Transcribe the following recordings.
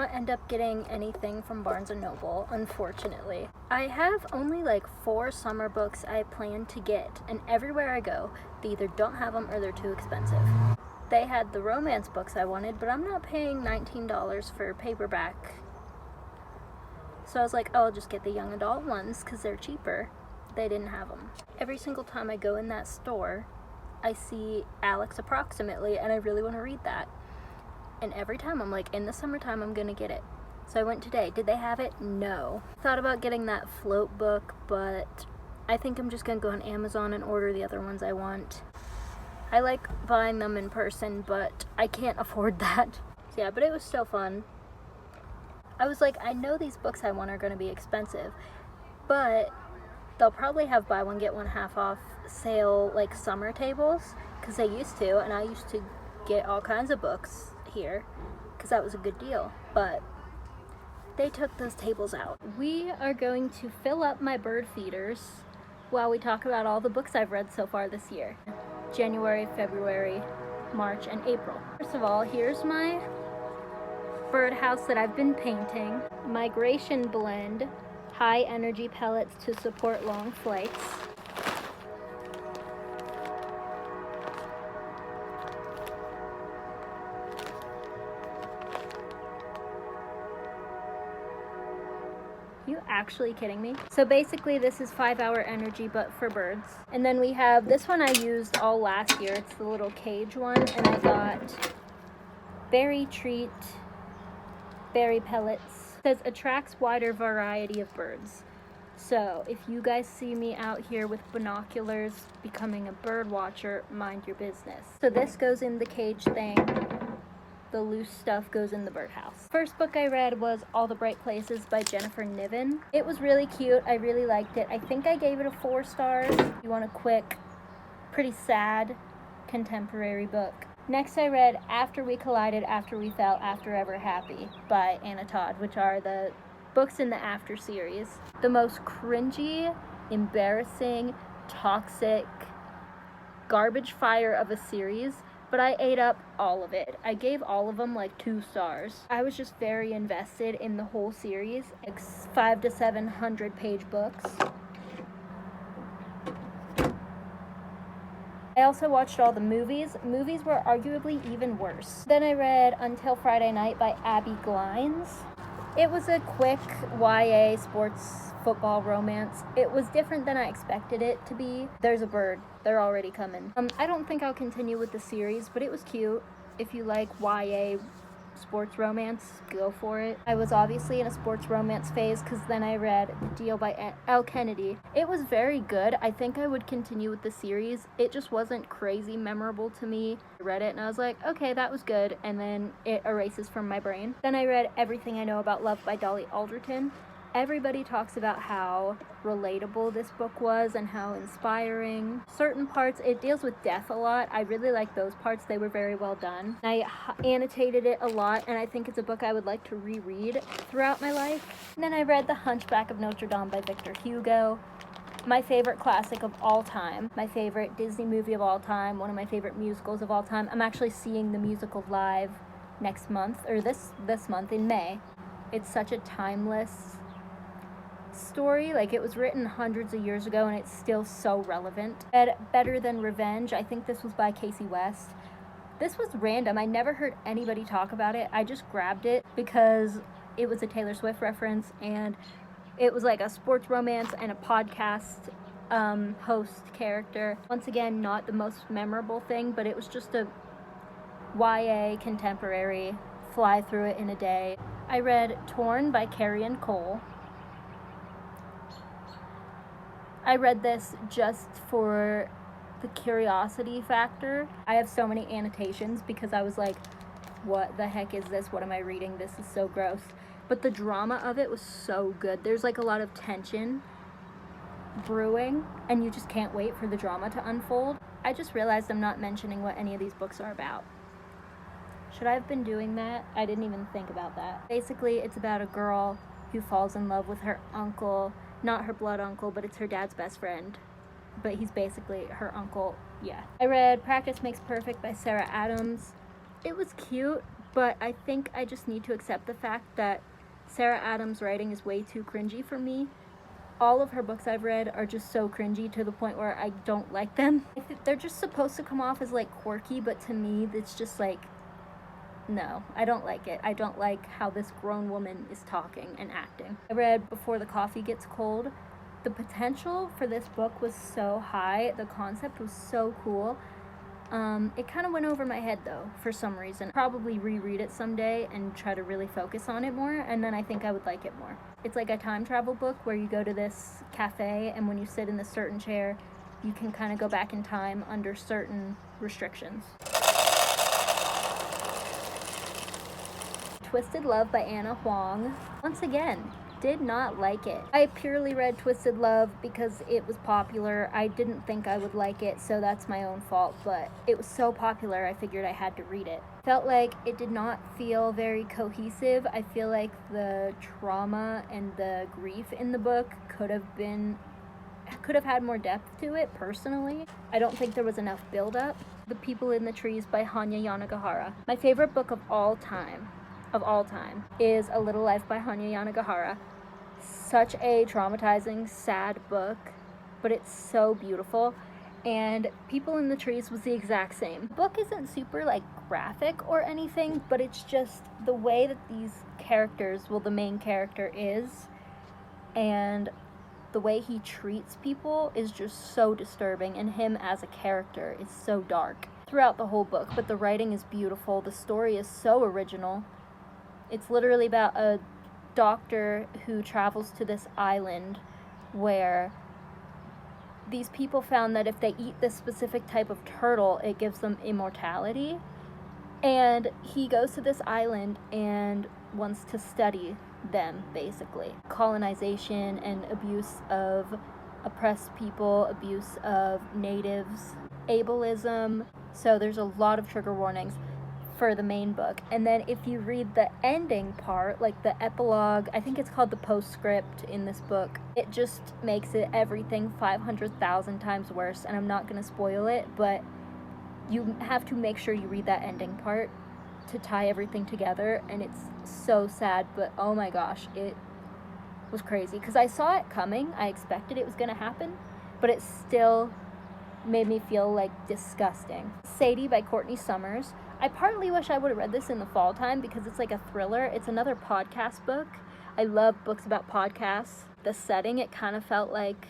not end up getting anything from Barnes & Noble, unfortunately. I have only like 4 summer books I plan to get, and everywhere I go, they either don't have them or they're too expensive. They had the romance books I wanted, but I'm not paying $19 for paperback. So I was like, oh, I'll just get the young adult ones because they're cheaper. They didn't have them. Every single time I go in that store, I see Alex Approximately, and I really want to read that. And every time I'm like, in the summertime, I'm gonna get it. So I went today. Did they have it? No. Thought about getting that float book, but I think I'm just gonna go on Amazon and order the other ones I want. I like buying them in person, but I can't afford that. So yeah, but it was still fun. I was like, I know these books I want are gonna be expensive, but they'll probably have buy one get one half off sale like summer tables, because they used to, and I used to get all kinds of books here because that was a good deal, but they took those tables out. We are going to fill up my bird feeders while we talk about all the books I've read so far this year. January, February, March, and April. First of all, here's my birdhouse that I've been painting. Migration blend, high energy pellets to support long flights. You actually kidding me? So basically this is 5-hour energy but for birds. And then we have this one I used all last year. It's the little cage one, and I got berry treat, berry pellets. It says attracts wider variety of birds. So if you guys see me out here with binoculars becoming a bird watcher, mind your business. So this goes in the cage thing. The loose stuff goes in the birdhouse. First book I read was All the Bright Places by Jennifer Niven. It was really cute. I really liked it. I think I gave it a 4 stars. You want a quick, pretty sad contemporary book. Next I read After We Collided, After We Fell, After Ever Happy by Anna Todd, which are the books in the After series. The most cringy, embarrassing, toxic, garbage fire of a series, but I ate up all of it. I gave all of them like 2 stars. I was just very invested in the whole series. Like 500 to 700 page books. I also watched all the movies. Movies were arguably even worse. Then I read Until Friday Night by Abby Glines. It was a quick YA sports football romance. It was different than I expected it to be. There's a bird. They're already coming. I don't think I'll continue with the series, but it was cute. If you like YA sports romance, go for it. I was obviously in a sports romance phase because then I read The Deal by Elle Kennedy. It was very good. I think I would continue with the series. It just wasn't crazy memorable to me. I read it and I was like, okay, that was good, and then it erases from my brain. Then I read Everything I Know About Love by Dolly Alderton. Everybody talks about how relatable this book was and how inspiring. Certain parts, it deals with death a lot. I really like those parts. They were very well done. I annotated it a lot, and I think it's a book I would like to reread throughout my life. And then I read The Hunchback of Notre Dame by Victor Hugo. My favorite classic of all time. My favorite Disney movie of all time. One of my favorite musicals of all time. I'm actually seeing the musical live next month, or this month in May. It's such a timeless story. Like, it was written hundreds of years ago and it's still so relevant. Better Than Revenge, I think this was by Casey West. This was random. I never heard anybody talk about it. I just grabbed it because it was a Taylor Swift reference, and it was like a sports romance and a podcast host character. Once again, not the most memorable thing, but it was just a YA contemporary, fly through it in a day. I read Torn by Carrie and Cole. I read this just for the curiosity factor. I have so many annotations because I was like, what the heck is this? What am I reading? This is so gross. But the drama of it was so good. There's like a lot of tension brewing, and you just can't wait for the drama to unfold. I just realized I'm not mentioning what any of these books are about. Should I have been doing that? I didn't even think about that. Basically, it's about a girl who falls in love with her uncle. Not her blood uncle, but it's her dad's best friend. But he's basically her uncle, yeah. I read Practice Makes Perfect by Sarah Adams. It was cute, but I think I just need to accept the fact that Sarah Adams' writing is way too cringy for me. All of her books I've read are just so cringy to the point where I don't like them. They're just supposed to come off as like quirky, but to me it's just like, no, I don't like it. I don't like how this grown woman is talking and acting. I read Before the Coffee Gets Cold. The potential for this book was so high. The concept was so cool. It kind of went over my head though, for some reason. Probably reread it someday and try to really focus on it more, and then I think I would like it more. It's like a time travel book where you go to this cafe, and when you sit in this certain chair, you can kind of go back in time under certain restrictions. Twisted Love by Anna Huang. Once again, did not like it. I purely read Twisted Love because it was popular. I didn't think I would like it, so that's my own fault, but it was so popular I figured I had to read it. Felt like it did not feel very cohesive. I feel like the trauma and the grief in the book could have had more depth to it personally. I don't think there was enough build-up. The People in the Trees by Hanya Yanagihara. My favorite book of all time is A Little Life by Hanya Yanagihara. Such a traumatizing, sad book, but it's so beautiful. And People in the Trees was the exact same. The book isn't super like graphic or anything, but it's just the way that these characters, the main character is, and the way he treats people is just so disturbing, and him as a character is so dark throughout the whole book. But the writing is beautiful. The story is so original. It's literally about a doctor who travels to this island where these people found that if they eat this specific type of turtle, it gives them immortality. And he goes to this island and wants to study them, basically. Colonization and abuse of oppressed people, abuse of natives, ableism. So there's a lot of trigger warnings for the main book. And then if you read the ending part, like the epilogue, I think it's called the postscript in this book, it just makes it everything 500,000 times worse. And I'm not going to spoil it, but you have to make sure you read that ending part to tie everything together. And it's so sad, but oh my gosh, it was crazy because I saw it coming. I expected it was going to happen, but it still made me feel like disgusting. Sadie by Courtney Summers. I partly wish I would have read this in the fall time because it's like a thriller. It's another podcast book. I love books about podcasts. The setting, it kind of felt like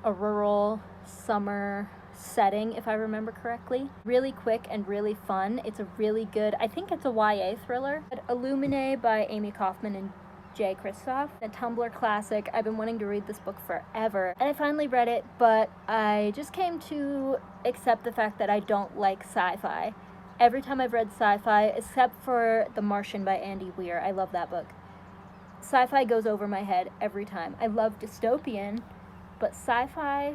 a rural summer setting, if I remember correctly. Really quick and really fun. It's a really good, I think it's a YA thriller. Illumine by Amy Kaufman and Jay Kristoff, a Tumblr classic. I've been wanting to read this book forever, and I finally read it, but I just came to accept the fact that I don't like sci-fi. Every time I've read sci-fi, except for The Martian by Andy Weir, I love that book, sci-fi goes over my head every time. I love dystopian, but sci-fi,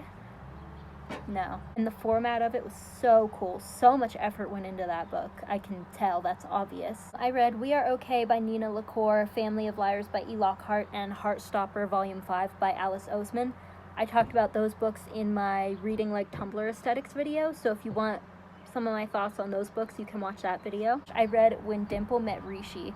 no. And the format of it was so cool. So much effort went into that book. I can tell, that's obvious. I read We Are Okay by Nina LaCour, Family of Liars by E. Lockhart, and Heartstopper Volume 5 by Alice Oseman. I talked about those books in my Reading Like Tumblr Aesthetics video, so if you want some of my thoughts on those books, you can watch that video. I read When Dimple Met Rishi,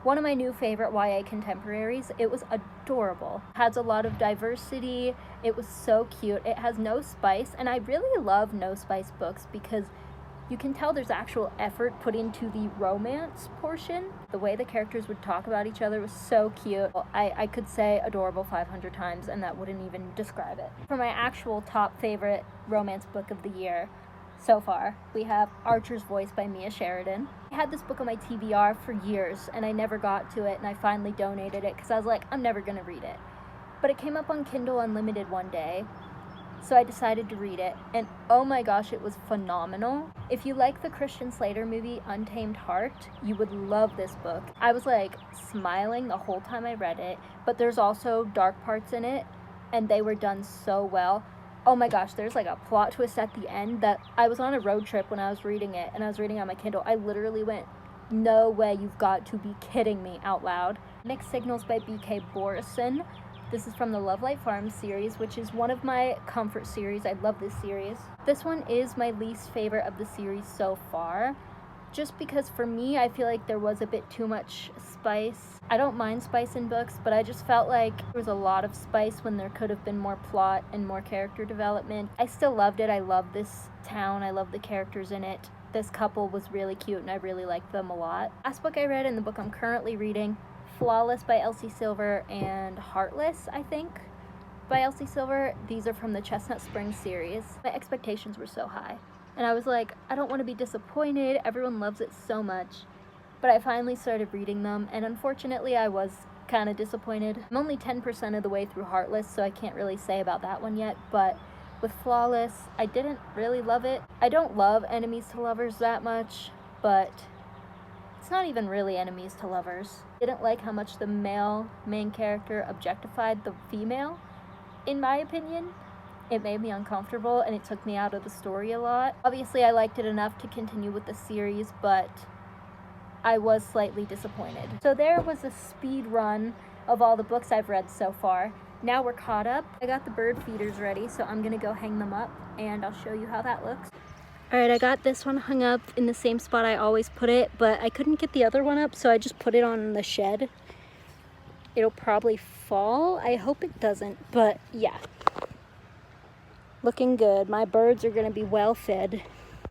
one of my new favorite YA contemporaries. It was adorable. It has a lot of diversity. It was so cute. It has no spice, and I really love no spice books because you can tell there's actual effort put into the romance portion. The way the characters would talk about each other was so cute. I could say adorable 500 times and that wouldn't even describe it. For my actual top favorite romance book of the year so far, we have Archer's Voice by Mia Sheridan. I had this book on my TBR for years and I never got to it, and I finally donated it because I was like, I'm never gonna read it. But it came up on Kindle Unlimited one day, so I decided to read it, and oh my gosh, it was phenomenal. If you like the Christian Slater movie Untamed Heart, you would love this book. I was like smiling the whole time I read it, but there's also dark parts in it, and they were done so well. Oh my gosh, there's like a plot twist at the end that I was on a road trip when I was reading it, and I was reading on my Kindle. I literally went, no way, you've got to be kidding me, out loud. Mixed Signals by B.K. Borison. This is from the Love Light Farm series, which is one of my comfort series. I love this series. This one is my least favorite of the series so far, just because for me, I feel like there was a bit too much spice. I don't mind spice in books, but I just felt like there was a lot of spice when there could have been more plot and more character development. I still loved it. I love this town. I love the characters in it. This couple was really cute and I really liked them a lot. Last book I read and the book I'm currently reading, Flawless by Elsie Silver and Heartless, I think, by Elsie Silver. These are from the Chestnut Springs series. My expectations were so high. And I was like, I don't want to be disappointed. Everyone loves it so much. But I finally started reading them, and unfortunately I was kind of disappointed. I'm only 10% of the way through Heartless, so I can't really say about that one yet, but with Flawless, I didn't really love it. I don't love enemies to lovers that much, but it's not even really enemies to lovers. I didn't like how much the male main character objectified the female, in my opinion. It made me uncomfortable and it took me out of the story a lot. Obviously, I liked it enough to continue with the series, but I was slightly disappointed. So there was a speed run of all the books I've read so far. Now we're caught up. I got the bird feeders ready, so I'm gonna go hang them up and I'll show you how that looks. All right, I got this one hung up in the same spot I always put it, but I couldn't get the other one up, so I just put it on the shed. It'll probably fall. I hope it doesn't, but yeah. Looking good. My birds are gonna be well fed.